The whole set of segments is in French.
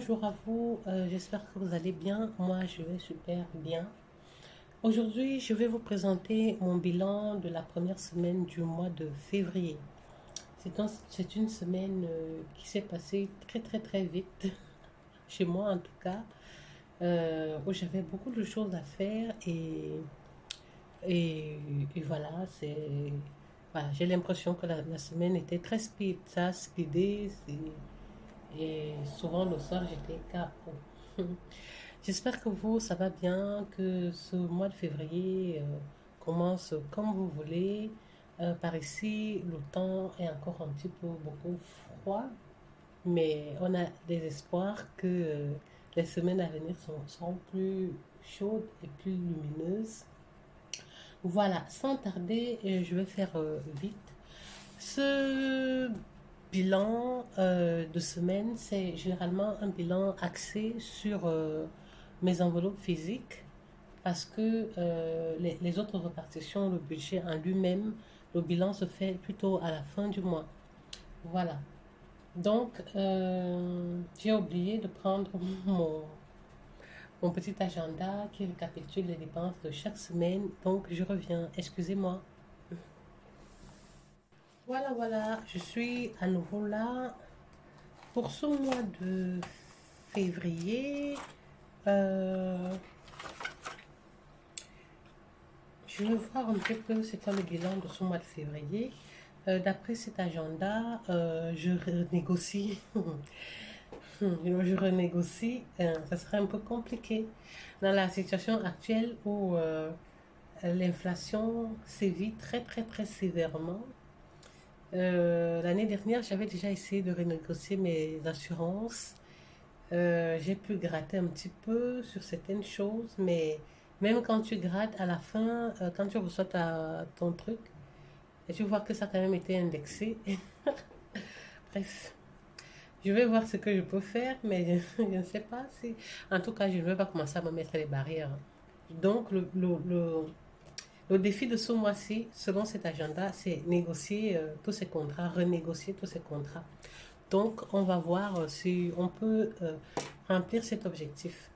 bonjour à vous, j'espère que vous allez bien. Moi, je vais super bien. Aujourd'hui, je vais vous présenter mon bilan de la première semaine du mois de février. C'est une semaine qui s'est passée très très très vite, chez moi en tout cas, où j'avais beaucoup de choses à faire et, et voilà, j'ai l'impression que la semaine était très ça a speedé. Et souvent le soir, j'étais KO. J'espère que vous, ça va bien, que ce mois de février commence comme vous voulez. Par ici, le temps est encore un petit peu beaucoup froid, mais on a des espoirs que les semaines à venir seront plus chaudes et plus lumineuses. Voilà, sans tarder, je vais faire vite. Ce bilan de semaine, c'est généralement un bilan axé sur mes enveloppes physiques parce que les autres répartitions, le budget en lui-même, le bilan se fait plutôt à la fin du mois. Voilà. Donc, j'ai oublié de prendre mon petit agenda qui récapitule les dépenses de chaque semaine. Donc, je reviens. Excusez-moi. Voilà, voilà, je suis à nouveau là. Pour ce mois de février, euh, je vais voir un petit peu c'est quoi le bilan de ce mois de février. D'après cet agenda, je renégocie. Je renégocie. Ça serait un peu compliqué dans la situation actuelle où l'inflation sévit très très très sévèrement. L'année dernière, j'avais déjà essayé de renégocier mes assurances. J'ai pu gratter un petit peu sur certaines choses, mais même quand tu grattes à la fin, quand tu reçois ton truc, et tu vois que ça a quand même été indexé. Bref, je vais voir ce que je peux faire, mais je ne sais pas si... En tout cas, je ne vais pas commencer à me mettre les barrières. Donc, le défi de ce mois-ci, selon cet agenda, c'est négocier tous ces contrats, renégocier tous ces contrats. Donc, on va voir si on peut remplir cet objectif.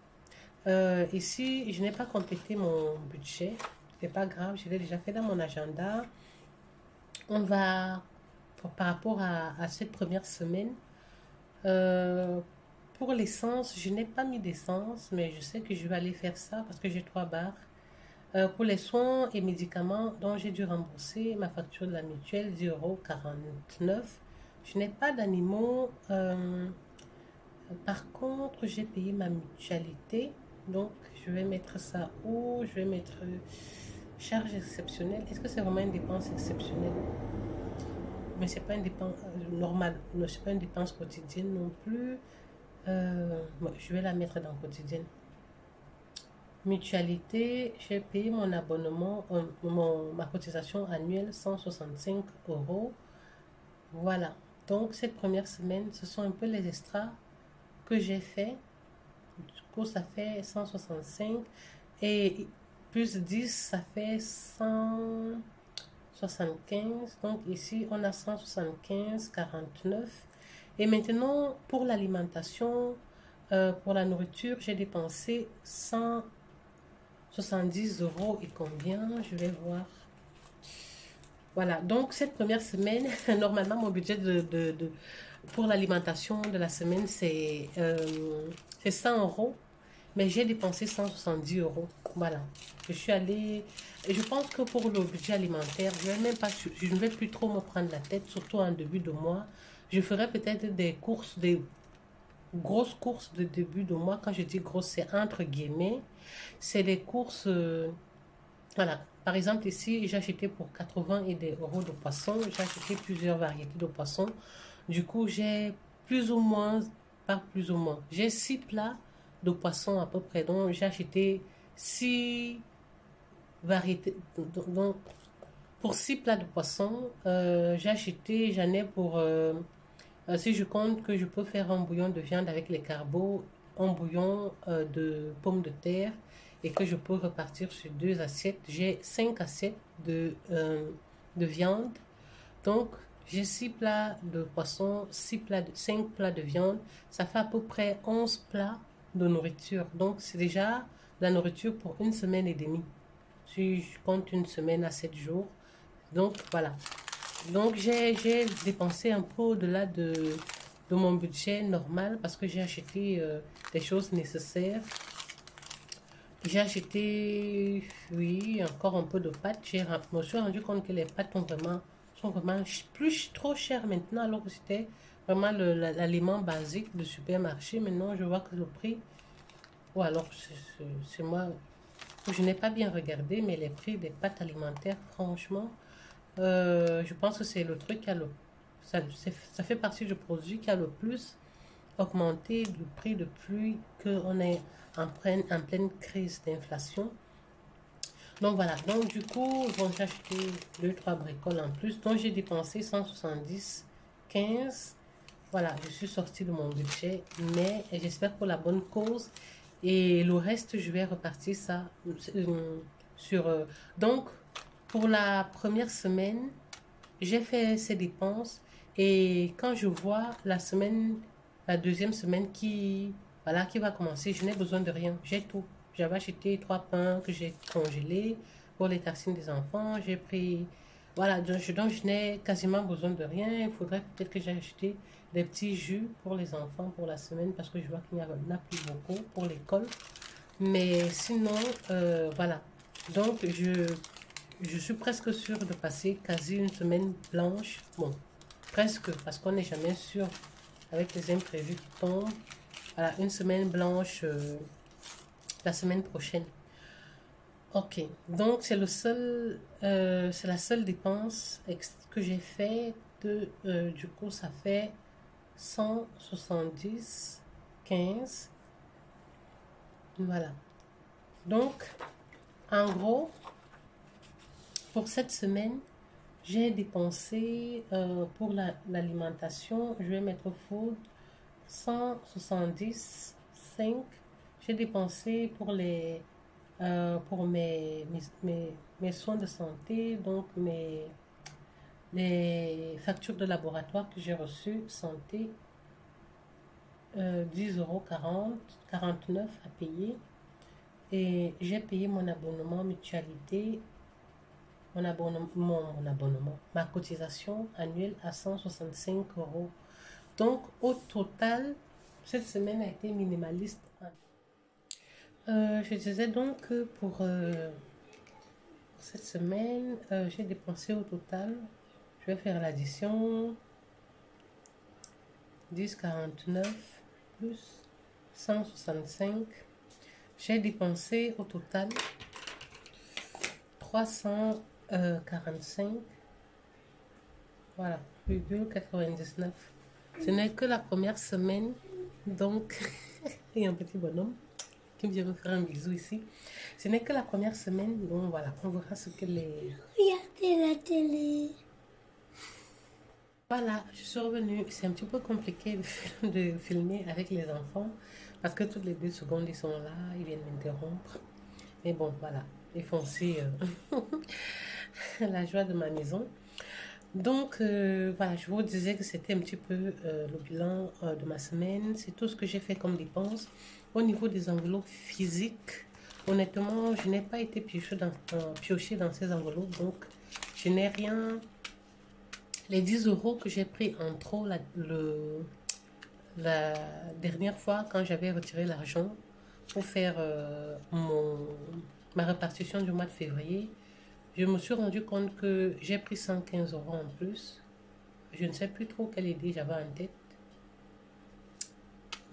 Ici, je n'ai pas complété mon budget. C'est pas grave, je l'ai déjà fait dans mon agenda. On va, par rapport à cette première semaine, euh, pour l'essence, je n'ai pas mis d'essence, mais je sais que je vais aller faire ça parce que j'ai 3 barres. Pour les soins et médicaments dont j'ai dû rembourser ma facture de la mutuelle, 10,49 €. Je n'ai pas d'animaux. Par contre, j'ai payé ma mutualité. Donc, je vais mettre ça où? Je vais mettre charge exceptionnelle. Est-ce que c'est vraiment une dépense exceptionnelle? Mais c'est pas une dépense normale. Non, c'est pas une dépense quotidienne non plus. Bon, je vais la mettre dans quotidienne. Mutualité, j'ai payé mon abonnement, ma cotisation annuelle, 165 €. Voilà. Donc, cette première semaine, ce sont un peu les extras que j'ai fait. Du coup, ça fait 165. Et plus 10, ça fait 175. Donc, ici, on a 175, 49. Et maintenant, pour l'alimentation, pour la nourriture, j'ai dépensé 170 € et combien? Je vais voir. Voilà, donc cette première semaine, normalement mon budget pour l'alimentation de la semaine c'est 100 €, mais j'ai dépensé 170 €. Voilà, je suis allée, et je pense que pour le budget alimentaire, je ne vais plus trop me prendre la tête, surtout en début de mois. Je ferai peut-être des grosses courses de début de mois. Quand je dis grosses, c'est entre guillemets. C'est des courses, voilà. Par exemple, ici, j'ai acheté pour 80 et des euros de poisson. J'ai acheté plusieurs variétés de poissons. Du coup, j'ai plus ou moins, pas plus ou moins, j'ai 6 plats de poissons à peu près. Donc, j'ai acheté 6 variétés. Donc, pour 6 plats de poissons, j'en ai pour si je compte que je peux faire un bouillon de viande avec les carbos, un bouillon de pommes de terre et que je peux repartir sur 2 assiettes. J'ai 5 assiettes de viande. Donc, J'ai 6 plats de poisson, 5 plats de viande. Ça fait à peu près 11 plats de nourriture. Donc, c'est déjà la nourriture pour une semaine et demie. Si je compte une semaine à 7 jours. Donc, voilà. Donc, j'ai dépensé un peu au-delà de mon budget normal parce que j'ai acheté des choses nécessaires. J'ai acheté, oui, encore un peu de pâtes. Je me suis rendu compte que les pâtes sont vraiment plus trop chères maintenant, alors que c'était vraiment l'aliment basique du supermarché. Maintenant, je vois que le prix, ou alors c'est moi, je n'ai pas bien regardé, mais les prix des pâtes alimentaires, franchement, je pense que c'est le truc qui a ça fait partie du produit qui a le plus augmenté le prix depuis qu'on est en pleine crise d'inflation. Donc voilà, donc du coup, bon, j'ai acheté 2-3 bricoles en plus, donc j'ai dépensé 170, 15. Voilà, je suis sortie de mon budget, mais j'espère pour la bonne cause. Et le reste, je vais repartir ça sur... donc, pour la première semaine, j'ai fait ces dépenses. Et quand je vois la deuxième semaine voilà, qui va commencer, je n'ai besoin de rien. J'ai tout. J'avais acheté 3 pains que j'ai congelés pour les tartines des enfants. J'ai pris, voilà, donc je n'ai quasiment besoin de rien. Il faudrait peut-être que j'ai acheté des petits jus pour les enfants pour la semaine parce que je vois qu'il n'y en a plus beaucoup pour l'école. Mais sinon, voilà. Donc, je suis presque sûre de passer quasi une semaine blanche. Bon, presque, parce qu'on n'est jamais sûr avec les imprévus qui tombent. Voilà, une semaine blanche la semaine prochaine. Ok, donc c'est la seule dépense que j'ai fait. Du coup, ça fait 170, 15. Voilà. Donc, en gros, pour cette semaine, j'ai dépensé pour l'alimentation, je vais mettre food, 175. J'ai dépensé pour mes soins de santé, donc les factures de laboratoire que j'ai reçues, santé, 10,40 € 49 à payer. Et j'ai payé mon abonnement mutualité, ma cotisation annuelle à 165 euros. Donc, au total, cette semaine a été minimaliste. Je disais donc que pour cette semaine, j'ai dépensé au total, je vais faire l'addition, 10,49 plus 165. J'ai dépensé au total 345, voilà, 99. Ce n'est que la première semaine, donc, il y a un petit bonhomme qui vient me faire un bisou ici. Ce n'est que la première semaine, donc voilà, on verra ce que les... Regardez la télé. Voilà, je suis revenue. C'est un petit peu compliqué de filmer avec les enfants parce que toutes les 2 secondes, ils sont là, ils viennent m'interrompre. Mais bon, voilà, ils font aussi la joie de ma maison. Donc, voilà, je vous disais que c'était un petit peu le bilan de ma semaine. C'est tout ce que j'ai fait comme dépenses. Au niveau des enveloppes physiques, honnêtement, je n'ai pas été piochée dans ces enveloppes. Donc, je n'ai rien. Les 10 € que j'ai pris en trop la dernière fois quand j'avais retiré l'argent pour faire ma répartition du mois de février, je me suis rendu compte que j'ai pris 115 € en plus. Je ne sais plus trop quelle idée j'avais en tête.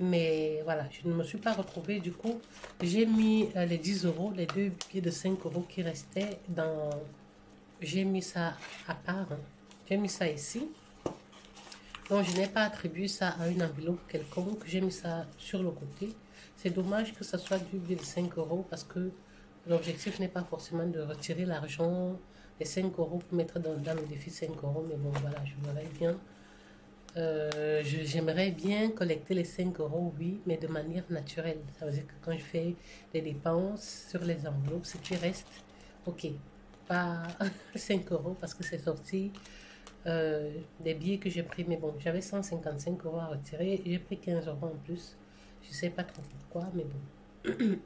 Mais voilà, je ne me suis pas retrouvée. Du coup, j'ai mis les 10 €, les deux billets de 5 € qui restaient dans... J'ai mis ça à part. Hein. J'ai mis ça ici. Donc, je n'ai pas attribué ça à une enveloppe quelconque. J'ai mis ça sur le côté. C'est dommage que ce soit du billet de 5 € parce que l'objectif n'est pas forcément de retirer l'argent, les 5 € pour mettre dans le défi 5 €. Mais bon, voilà, je verrais bien. J'aimerais bien collecter les 5 €, oui, mais de manière naturelle. Ça veut dire que quand je fais des dépenses sur les enveloppes, ce qui reste, ok, pas 5 € parce que c'est sorti des billets que j'ai pris. Mais bon, j'avais 155 euros à retirer. J'ai pris 15 euros en plus. Je ne sais pas trop pourquoi, mais bon.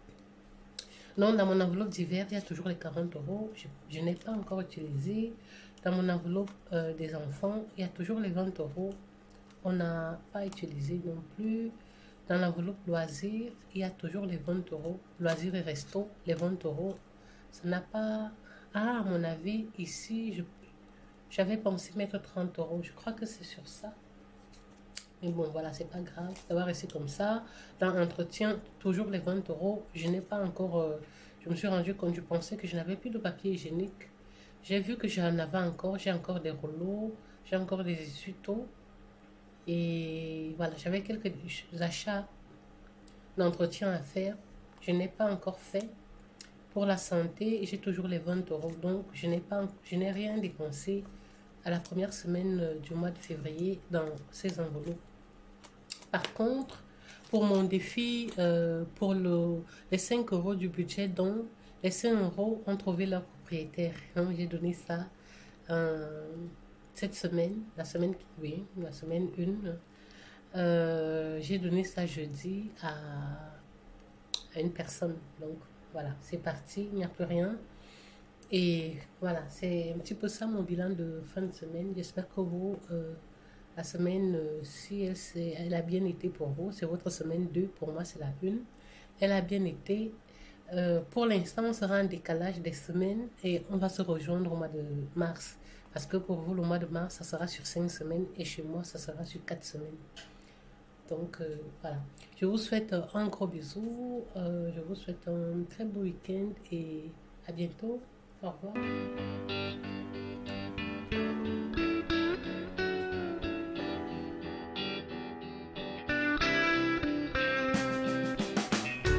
Non, dans mon enveloppe d'hiver, il y a toujours les 40 euros. Je n'ai pas encore utilisé. Dans mon enveloppe des enfants, il y a toujours les 20 euros. On n'a pas utilisé non plus. Dans l'enveloppe loisirs, il y a toujours les 20 euros. Loisirs et resto, les 20 euros. Ça n'a pas... Ah, à mon avis, ici, j'avais pensé mettre 30 euros. Je crois que c'est sur ça. Mais bon, voilà, c'est pas grave. Ça va rester comme ça. Dans entretien, toujours les 20 euros. Je n'ai pas encore... je me suis rendu compte, je pensais que je n'avais plus de papier hygiénique. J'ai vu que j'en avais encore. J'ai encore des rouleaux. J'ai encore des essuie-tout. Et voilà, j'avais quelques achats d'entretien à faire. Je n'ai pas encore fait. Pour la santé, j'ai toujours les 20 euros. Donc, je n'ai rien dépensé à la première semaine du mois de février dans ces enveloppes. Par contre, pour mon défi, pour les 5 euros du budget, donc les 5 euros ont trouvé leur propriétaire. Donc, j'ai donné ça cette semaine, la semaine 1. J'ai donné ça jeudi à une personne. Donc, voilà, c'est parti, il n'y a plus rien. Et voilà, c'est un petit peu ça mon bilan de fin de semaine. J'espère que vous, la semaine, si elle a bien été pour vous, c'est votre semaine 2. Pour moi, c'est la 1. Elle a bien été. Pour l'instant, on sera en décalage des semaines et on va se rejoindre au mois de mars. Parce que pour vous, le mois de mars, ça sera sur 5 semaines et chez moi, ça sera sur 4 semaines. Donc, voilà. Je vous souhaite un gros bisou. Je vous souhaite un très beau week-end et à bientôt. Au revoir.